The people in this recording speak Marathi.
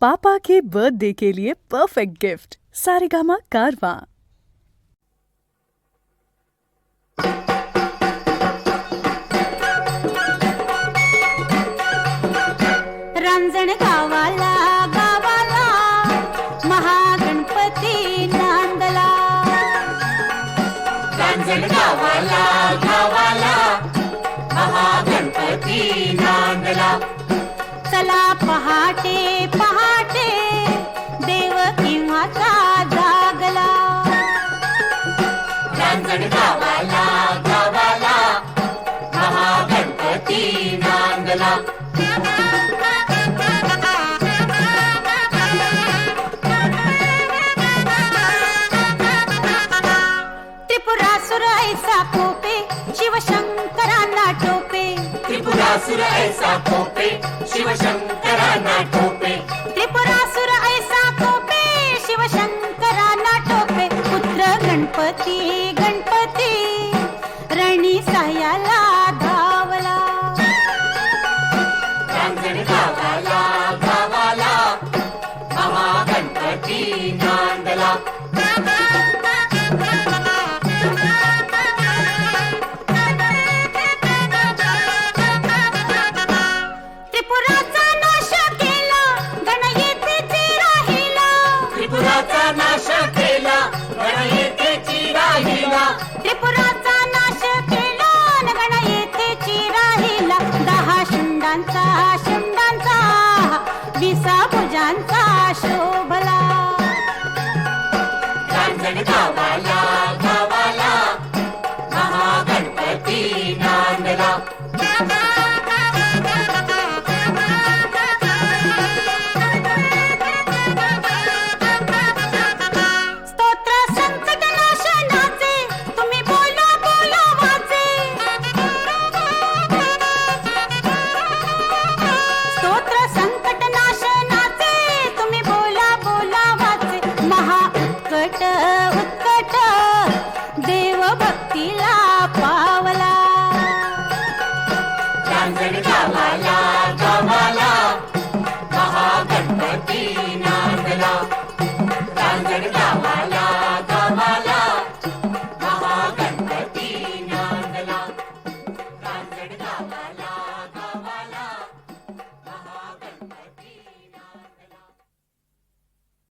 पापा के बर्थडे के लिए परफेक्ट गिफ्ट सारेगामा कारवां। रांजण गावाला गावाला महागणपती नांदला। रांजण गावाला गावाला महागणपती नांदला। चला पहाटे पहाटे देव केव्हाचा जागला। रांजण गावाला गावाला महागणपती नांदला। त्रिपुरासुर ऐसा कोपे शिवशंकरांना टोपे। त्रिपुरासुर ऐसा कोपे शिवशंकरांना टोपे। त्रिपुरासुर ऐसा कोपे शिवशंकरांना टोपे। पुत्र गणपती गणपती रणी साह्याला धावला। रांजण गावाला गावाला महागणपती नांदला। त्रिपुराचा नाश केला गण येथेची राहिला। त्रिपुराचा नाश केला गण येथेची राहिला। त्रिपुराचा नाश केला गण येथेची राहिला। 10 शुंडांचा शुंडांचा 20 भुजांचा शोभला। रांजण गावाला